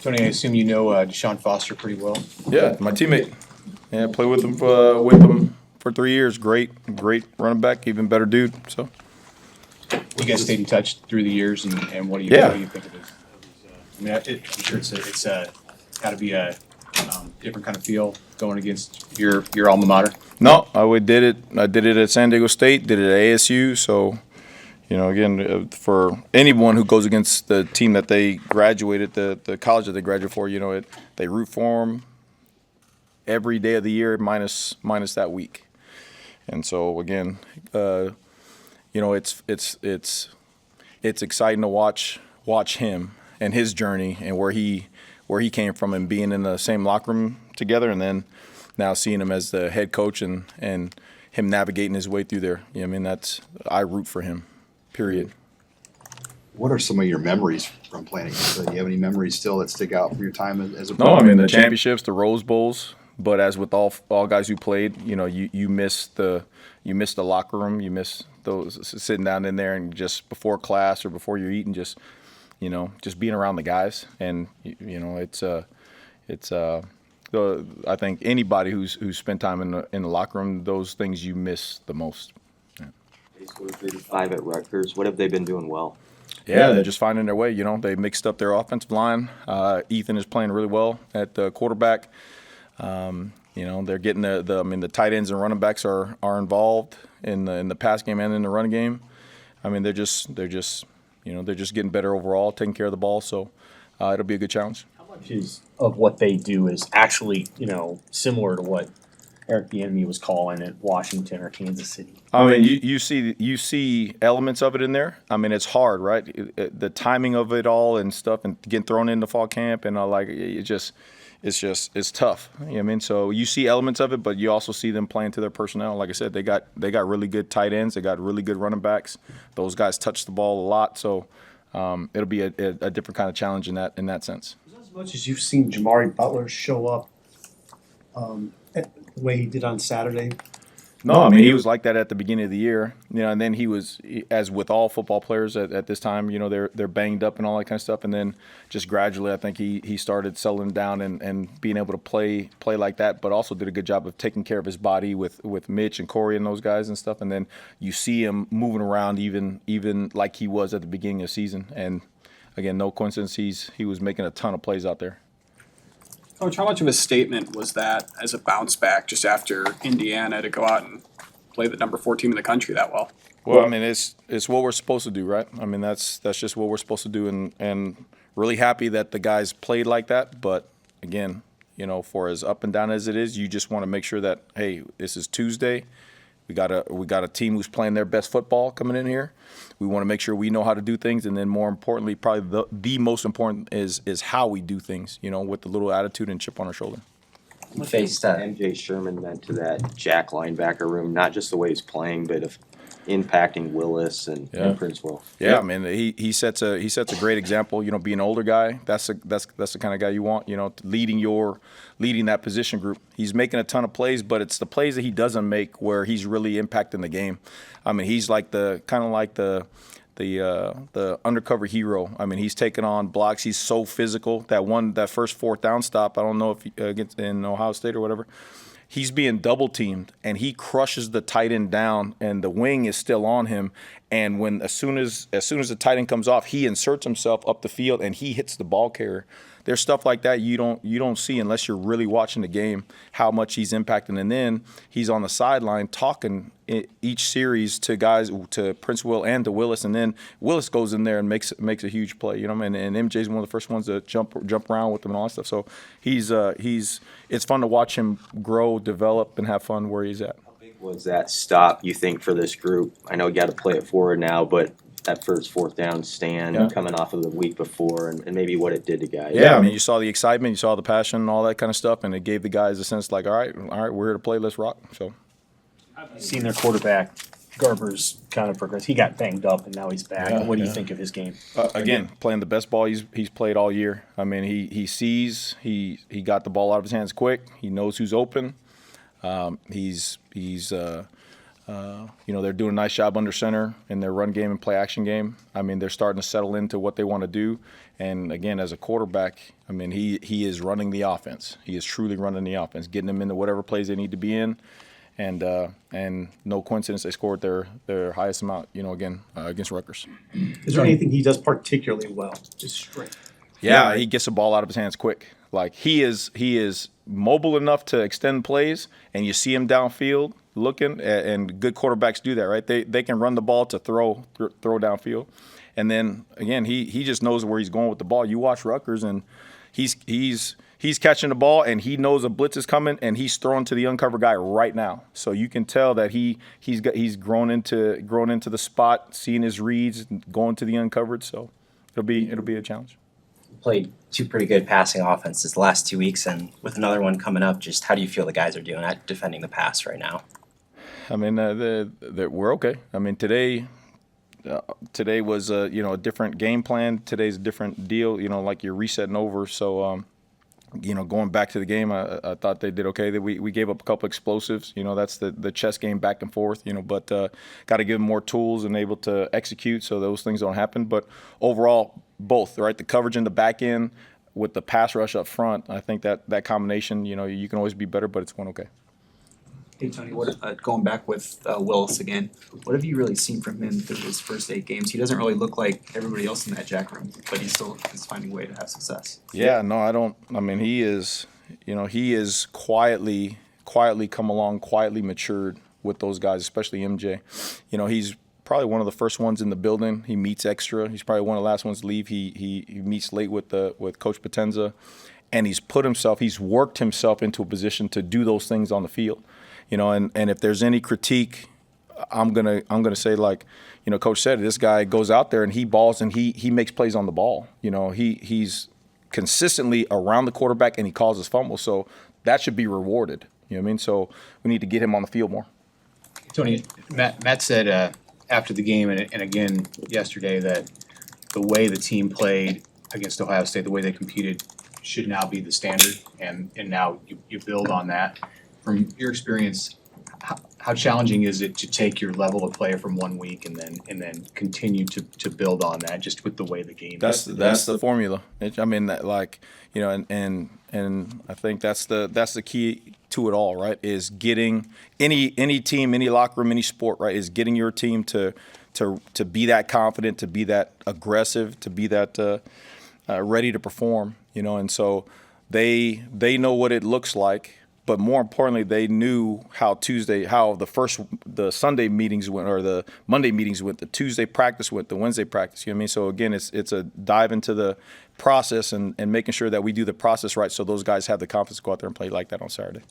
Tony, I assume you know Deshaun Foster pretty well. Yeah, my teammate. Yeah, played with him for 3 years. Great running back, even better dude. So You guys stayed in touch through the years, and what do yeah, you think of his? I mean, I'm sure it's got to be a different kind of feel going against your alma mater. no, I did it. I did it at San Diego State. Did it at ASU. So again, for anyone who goes against the team that they graduated, the college that they graduated for, they root for them every day of the year, minus that week. And so again, it's exciting to watch him and his journey and where he came from and being in the same locker room together, and then now seeing him as the head coach and him navigating his way through there. I mean, I root for him. Period. What are some of your memories from playing against him? Do you have any memories still that stick out for your time as a No, player? I mean the championships, the Rose Bowls. But as with all guys who played, you miss the locker room. You miss those sitting down in there and just before class or before you're eating, just being around the guys. And I think anybody who's spent time in the locker room, those things you miss the most. Yeah. They scored 35 at Rutgers. What have they been doing well? Yeah, they're just finding their way. They mixed up their offensive line. Ethan is playing really well at the quarterback. They're getting the tight ends and running backs are involved in the pass game and in the run game. I mean, they're just getting better overall, taking care of the ball. So it'll be a good challenge. How much of what they do is actually, similar to what Eric Bieniemy was calling at Washington or Kansas City? I mean, you see elements of it in there. I mean, it's hard, right? The timing of it all and stuff, and getting thrown into fall camp and it's tough. You know what I mean? So you see elements of it, but you also see them playing to their personnel. Like I said, they got really good tight ends. They got really good running backs. Those guys touch the ball a lot. So it'll be a different kind of challenge in that sense. As much as you've seen Jamari Butler show up the way he did on Saturday. No, I mean, he was like that at the beginning of the year, and then he was, as with all football players at this time, they're banged up and all that kind of stuff, and then just gradually, I think he started settling down and being able to play like that, but also did a good job of taking care of his body with Mitch and Corey and those guys and stuff, and then you see him moving around even like he was at the beginning of the season, and again, no coincidence, he was making a ton of plays out there. Coach, how much of a statement was that as a bounce back just after Indiana to go out and play the number 4 team in the country that well? Well, I mean, it's what we're supposed to do, right? I mean, that's just what we're supposed to do, and really happy that the guys played like that. But again, for as up and down as it is, you just want to make sure that, hey, this is Tuesday. We got a team who's playing their best football coming in here. We want to make sure we know how to do things, and then more importantly, probably the most important is how we do things. With the little attitude and chip on our shoulder. What faced MJ Sherman meant to that Jack linebacker room, not just the way he's playing, but of impacting Willis and Prince Will. Yeah, I mean, he sets a great example. Being an older guy, that's the kind of guy you want. Leading that position group. He's making a ton of plays, but it's the plays that he doesn't make where he's really impacting the game. I mean, he's like the undercover hero. I mean, he's taking on blocks. He's so physical. That first 4th down stop, I don't know if against in Ohio State or whatever, he's being double teamed and he crushes the tight end down and the wing is still on him. And as soon as the tight end comes off, he inserts himself up the field and he hits the ball carrier. There's stuff like that you don't see unless you're really watching the game, how much he's impacting. And then he's on the sideline talking each series to guys, to Prince Will and to Willis, and then Willis goes in there and makes a huge play. And MJ's one of the first ones to jump around with him and all that stuff. So it's fun to watch him grow, develop, and have fun where he's at. How big was that stop, you think, for this group? I know you got to play it forward now, but that first 4th down stand coming off of the week before and maybe what it did to guys. Yeah, I mean, you saw the excitement, you saw the passion and all that kind of stuff, and it gave the guys a sense like, all right, we're here to play, let's rock. So, I've seen their quarterback, Garber's kind of progress. He got banged up, and now he's back. What do you think of his game? Again, playing the best ball he's played all year. I mean, he sees, he got the ball out of his hands quick. He knows who's open. He's They're doing a nice job under center in their run game and play action game. I mean, they're starting to settle into what they want to do. And again, as a quarterback, I mean, he is running the offense. He is truly running the offense, getting them into whatever plays they need to be in. And no coincidence, they scored their highest amount, against Rutgers. Is there anything he does particularly well? Just straight. Yeah, he gets the ball out of his hands quick. Like he is mobile enough to extend plays, and you see him downfield looking, and good quarterbacks do that, right? They can run the ball to throw downfield, and then again he just knows where he's going with the ball. You watch Rutgers, and he's catching the ball, and he knows a blitz is coming, and he's throwing to the uncovered guy right now. So you can tell that he's grown into the spot, seeing his reads, going to the uncovered. So it'll be a challenge. Played two pretty good passing offenses the last 2 weeks, and with another one coming up, just how do you feel the guys are doing at defending the pass right now? I mean, we're okay. I mean, today was a different game plan. Today's a different deal. Like you're resetting over. So going back to the game, I thought they did okay. That we gave up a couple explosives. That's the chess game back and forth. But got to give them more tools and able to execute so those things don't happen. But overall, both, right? The coverage in the back end with the pass rush up front, I think that combination, you can always be better, but it's went okay. Hey Tony, going back with Willis again, what have you really seen from him through his first 8 games? He doesn't really look like everybody else in that jack room, but he still is finding a way to have success. Yeah, no, I don't. I mean, he is quietly come along, quietly matured with those guys, especially MJ. He's probably one of the first ones in the building. He meets extra. He's probably one of the last ones to leave. He meets late with Coach Potenza, and he's worked himself into a position to do those things on the field. And if there's any critique, I'm gonna say, like, Coach said, this guy goes out there and he balls and he makes plays on the ball. He's consistently around the quarterback and he causes fumbles. So that should be rewarded. You know what I mean? So we need to get him on the field more. Tony, Matt said after the game and again yesterday that the way the team played against Ohio State, the way they competed, should now be the standard, and now you build on that. From your experience, how challenging is it to take your level of play from 1 week and then continue to build on that, just with the way the game that's is? That's the formula. And I think that's the key to it all, right? Is getting any team, any locker room, any sport, right? Is getting your team to be that confident, to be that aggressive, to be that ready to perform. And so they know what it looks like. But more importantly, they knew how the Sunday meetings went, or the Monday meetings went, the Tuesday practice went, the Wednesday practice. You know what I mean? So again, it's a dive into the process and making sure that we do the process right, so those guys have the confidence to go out there and play like that on Saturday.